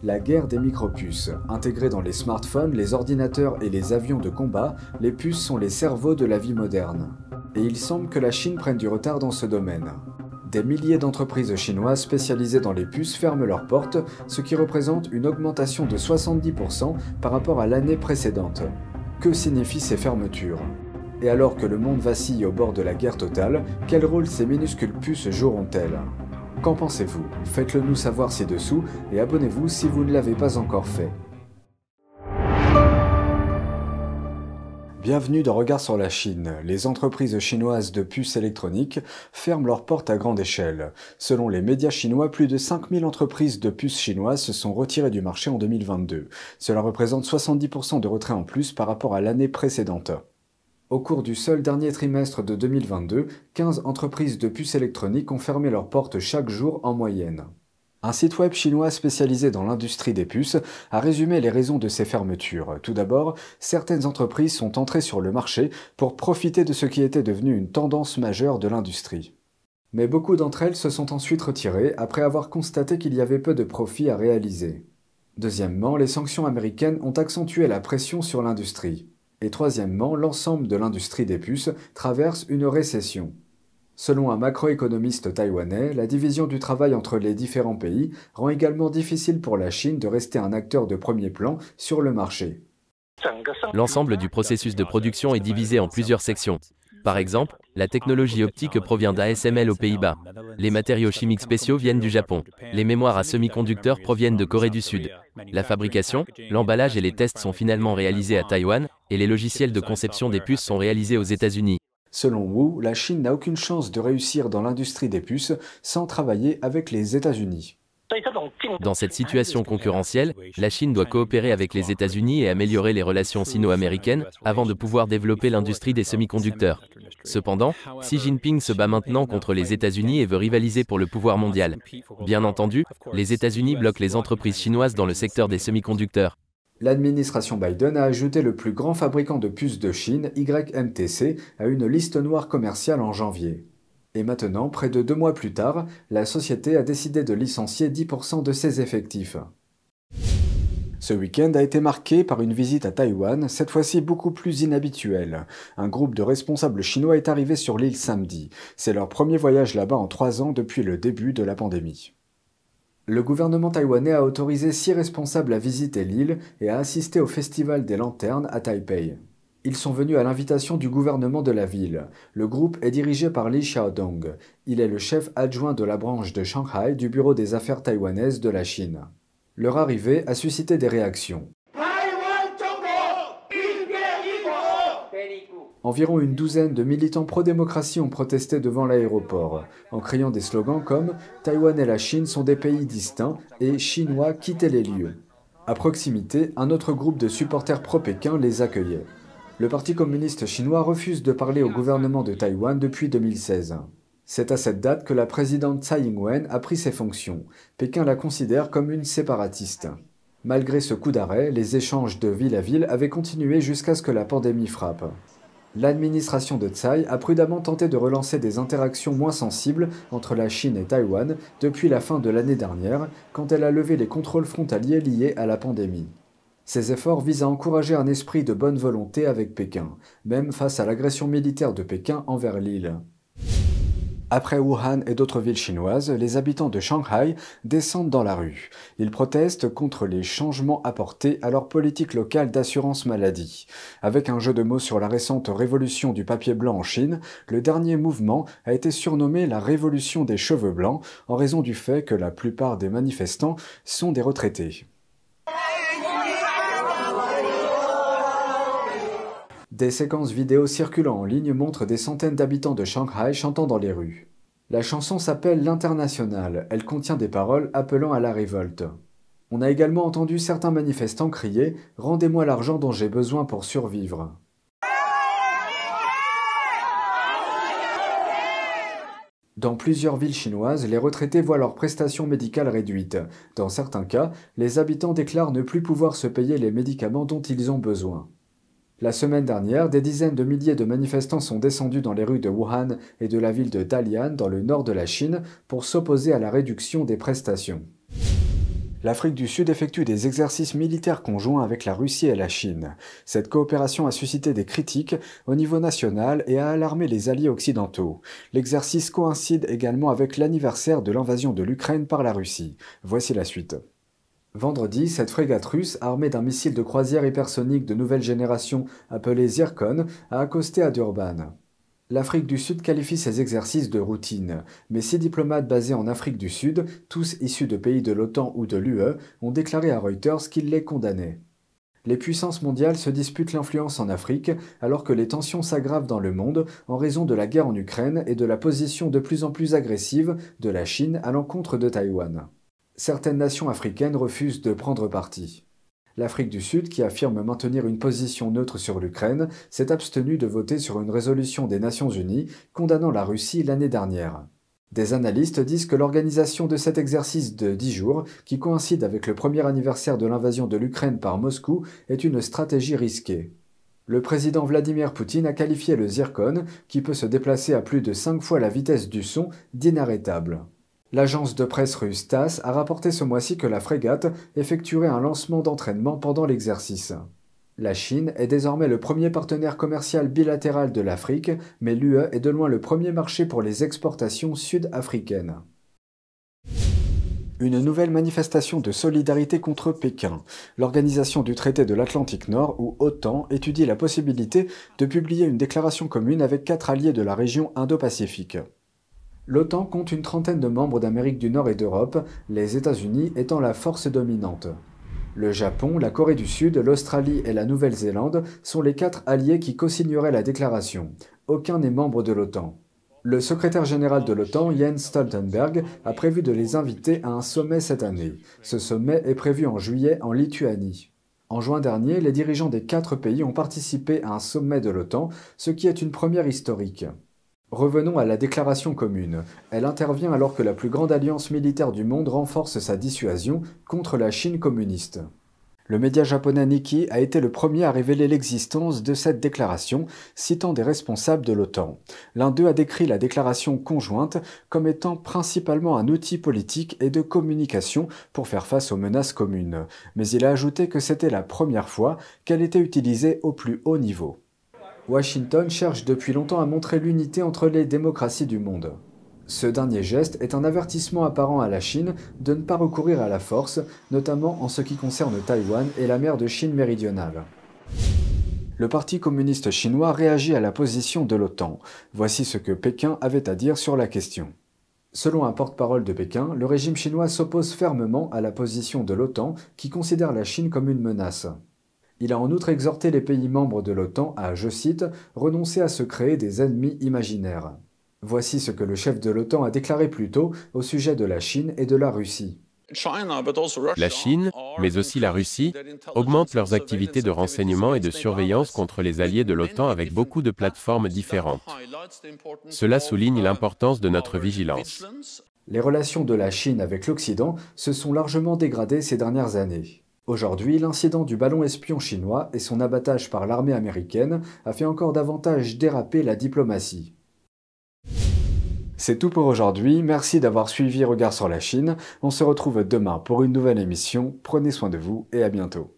La guerre des micropuces. Intégrées dans les smartphones, les ordinateurs et les avions de combat, les puces sont les cerveaux de la vie moderne. Et il semble que la Chine prenne du retard dans ce domaine. Des milliers d'entreprises chinoises spécialisées dans les puces ferment leurs portes, ce qui représente une augmentation de 70% par rapport à l'année précédente. Que signifient ces fermetures? Et alors que le monde vacille au bord de la guerre totale, quel rôle ces minuscules puces joueront-elles? Qu'en pensez-vous? Faites-le nous savoir ci-dessous et abonnez-vous si vous ne l'avez pas encore fait. Bienvenue dans Regard sur la Chine. Les entreprises chinoises de puces électroniques ferment leurs portes à grande échelle. Selon les médias chinois, plus de 5000 entreprises de puces chinoises se sont retirées du marché en 2022. Cela représente 70% de retrait en plus par rapport à l'année précédente. Au cours du seul dernier trimestre de 2022, 15 entreprises de puces électroniques ont fermé leurs portes chaque jour en moyenne. Un site web chinois spécialisé dans l'industrie des puces a résumé les raisons de ces fermetures. Tout d'abord, certaines entreprises sont entrées sur le marché pour profiter de ce qui était devenu une tendance majeure de l'industrie. Mais beaucoup d'entre elles se sont ensuite retirées après avoir constaté qu'il y avait peu de profits à réaliser. Deuxièmement, les sanctions américaines ont accentué la pression sur l'industrie. Et troisièmement, l'ensemble de l'industrie des puces traverse une récession. Selon un macroéconomiste taïwanais, la division du travail entre les différents pays rend également difficile pour la Chine de rester un acteur de premier plan sur le marché. L'ensemble du processus de production est divisé en plusieurs sections. Par exemple, la technologie optique provient d'ASML aux Pays-Bas. Les matériaux chimiques spéciaux viennent du Japon. Les mémoires à semi-conducteurs proviennent de Corée du Sud. La fabrication, l'emballage et les tests sont finalement réalisés à Taïwan, et les logiciels de conception des puces sont réalisés aux États-Unis. Selon Wu, la Chine n'a aucune chance de réussir dans l'industrie des puces sans travailler avec les États-Unis. Dans cette situation concurrentielle, la Chine doit coopérer avec les États-Unis et améliorer les relations sino-américaines avant de pouvoir développer l'industrie des semi-conducteurs. Cependant, Xi Jinping se bat maintenant contre les États-Unis et veut rivaliser pour le pouvoir mondial. Bien entendu, les États-Unis bloquent les entreprises chinoises dans le secteur des semi-conducteurs. L'administration Biden a ajouté le plus grand fabricant de puces de Chine, YMTC, à une liste noire commerciale en janvier. Et maintenant, près de 2 mois plus tard, la société a décidé de licencier 10% de ses effectifs. Ce week-end a été marqué par une visite à Taïwan, cette fois-ci beaucoup plus inhabituelle. Un groupe de responsables chinois est arrivé sur l'île samedi. C'est leur premier voyage là-bas en 3 ans depuis le début de la pandémie. Le gouvernement taïwanais a autorisé 6 responsables à visiter l'île et à assister au Festival des Lanternes à Taipei. Ils sont venus à l'invitation du gouvernement de la ville. Le groupe est dirigé par Li Xiaodong. Il est le chef adjoint de la branche de Shanghai du Bureau des affaires taïwanaises de la Chine. Leur arrivée a suscité des réactions. Environ une douzaine de militants pro-démocratie ont protesté devant l'aéroport, en criant des slogans comme « Taïwan et la Chine sont des pays distincts » et « Chinois, quittez les lieux ». À proximité, un autre groupe de supporters pro-Pékin les accueillait. Le Parti communiste chinois refuse de parler au gouvernement de Taïwan depuis 2016. C'est à cette date que la présidente Tsai Ing-wen a pris ses fonctions. Pékin la considère comme une séparatiste. Malgré ce coup d'arrêt, les échanges de ville à ville avaient continué jusqu'à ce que la pandémie frappe. L'administration de Tsai a prudemment tenté de relancer des interactions moins sensibles entre la Chine et Taïwan depuis la fin de l'année dernière, quand elle a levé les contrôles frontaliers liés à la pandémie. Ces efforts visent à encourager un esprit de bonne volonté avec Pékin, même face à l'agression militaire de Pékin envers l'île. Après Wuhan et d'autres villes chinoises, les habitants de Shanghai descendent dans la rue. Ils protestent contre les changements apportés à leur politique locale d'assurance maladie. Avec un jeu de mots sur la récente révolution du papier blanc en Chine, le dernier mouvement a été surnommé la révolution des cheveux blancs en raison du fait que la plupart des manifestants sont des retraités. Des séquences vidéo circulant en ligne montrent des centaines d'habitants de Shanghai chantant dans les rues. La chanson s'appelle l'Internationale, elle contient des paroles appelant à la révolte. On a également entendu certains manifestants crier « Rendez-moi l'argent dont j'ai besoin pour survivre ». Dans plusieurs villes chinoises, les retraités voient leurs prestations médicales réduites. Dans certains cas, les habitants déclarent ne plus pouvoir se payer les médicaments dont ils ont besoin. La semaine dernière, des dizaines de milliers de manifestants sont descendus dans les rues de Wuhan et de la ville de Dalian dans le nord de la Chine pour s'opposer à la réduction des prestations. L'Afrique du Sud effectue des exercices militaires conjoints avec la Russie et la Chine. Cette coopération a suscité des critiques au niveau national et a alarmé les alliés occidentaux. L'exercice coïncide également avec l'anniversaire de l'invasion de l'Ukraine par la Russie. Voici la suite. Vendredi, cette frégate russe, armée d'un missile de croisière hypersonique de nouvelle génération appelé Zircon, a accosté à Durban. L'Afrique du Sud qualifie ces exercices de routine, mais 6 diplomates basés en Afrique du Sud, tous issus de pays de l'OTAN ou de l'UE, ont déclaré à Reuters qu'ils les condamnaient. Les puissances mondiales se disputent l'influence en Afrique, alors que les tensions s'aggravent dans le monde en raison de la guerre en Ukraine et de la position de plus en plus agressive de la Chine à l'encontre de Taïwan. Certaines nations africaines refusent de prendre parti. L'Afrique du Sud, qui affirme maintenir une position neutre sur l'Ukraine, s'est abstenue de voter sur une résolution des Nations Unies condamnant la Russie l'année dernière. Des analystes disent que l'organisation de cet exercice de 10 jours, qui coïncide avec le premier anniversaire de l'invasion de l'Ukraine par Moscou, est une stratégie risquée. Le président Vladimir Poutine a qualifié le Zircon, qui peut se déplacer à plus de 5 fois la vitesse du son, d'inarrêtable. L'agence de presse russe TASS a rapporté ce mois-ci que la frégate effectuerait un lancement d'entraînement pendant l'exercice. La Chine est désormais le premier partenaire commercial bilatéral de l'Afrique, mais l'UE est de loin le premier marché pour les exportations sud-africaines. Une nouvelle manifestation de solidarité contre Pékin. L'Organisation du traité de l'Atlantique Nord, ou OTAN, étudie la possibilité de publier une déclaration commune avec 4 alliés de la région Indo-Pacifique. L'OTAN compte une trentaine de membres d'Amérique du Nord et d'Europe, les États-Unis étant la force dominante. Le Japon, la Corée du Sud, l'Australie et la Nouvelle-Zélande sont les 4 alliés qui co-signeraient la déclaration. Aucun n'est membre de l'OTAN. Le secrétaire général de l'OTAN, Jens Stoltenberg, a prévu de les inviter à un sommet cette année. Ce sommet est prévu en juillet en Lituanie. En juin dernier, les dirigeants des 4 pays ont participé à un sommet de l'OTAN, ce qui est une première historique. Revenons à la déclaration commune. Elle intervient alors que la plus grande alliance militaire du monde renforce sa dissuasion contre la Chine communiste. Le média japonais Nikkei a été le premier à révéler l'existence de cette déclaration, citant des responsables de l'OTAN. L'un d'eux a décrit la déclaration conjointe comme étant principalement un outil politique et de communication pour faire face aux menaces communes. Mais il a ajouté que c'était la première fois qu'elle était utilisée au plus haut niveau. Washington cherche depuis longtemps à montrer l'unité entre les démocraties du monde. Ce dernier geste est un avertissement apparent à la Chine de ne pas recourir à la force, notamment en ce qui concerne Taïwan et la mer de Chine méridionale. Le Parti communiste chinois réagit à la position de l'OTAN. Voici ce que Pékin avait à dire sur la question. Selon un porte-parole de Pékin, le régime chinois s'oppose fermement à la position de l'OTAN qui considère la Chine comme une menace. Il a en outre exhorté les pays membres de l'OTAN à, je cite, « renoncer à se créer des ennemis imaginaires ». Voici ce que le chef de l'OTAN a déclaré plus tôt au sujet de la Chine et de la Russie. La Chine, mais aussi la Russie, augmentent leurs activités de renseignement et de surveillance contre les alliés de l'OTAN avec beaucoup de plateformes différentes. Cela souligne l'importance de notre vigilance. Les relations de la Chine avec l'Occident se sont largement dégradées ces dernières années. Aujourd'hui, l'incident du ballon espion chinois et son abattage par l'armée américaine a fait encore davantage déraper la diplomatie. C'est tout pour aujourd'hui, merci d'avoir suivi Regard sur la Chine. On se retrouve demain pour une nouvelle émission, prenez soin de vous et à bientôt.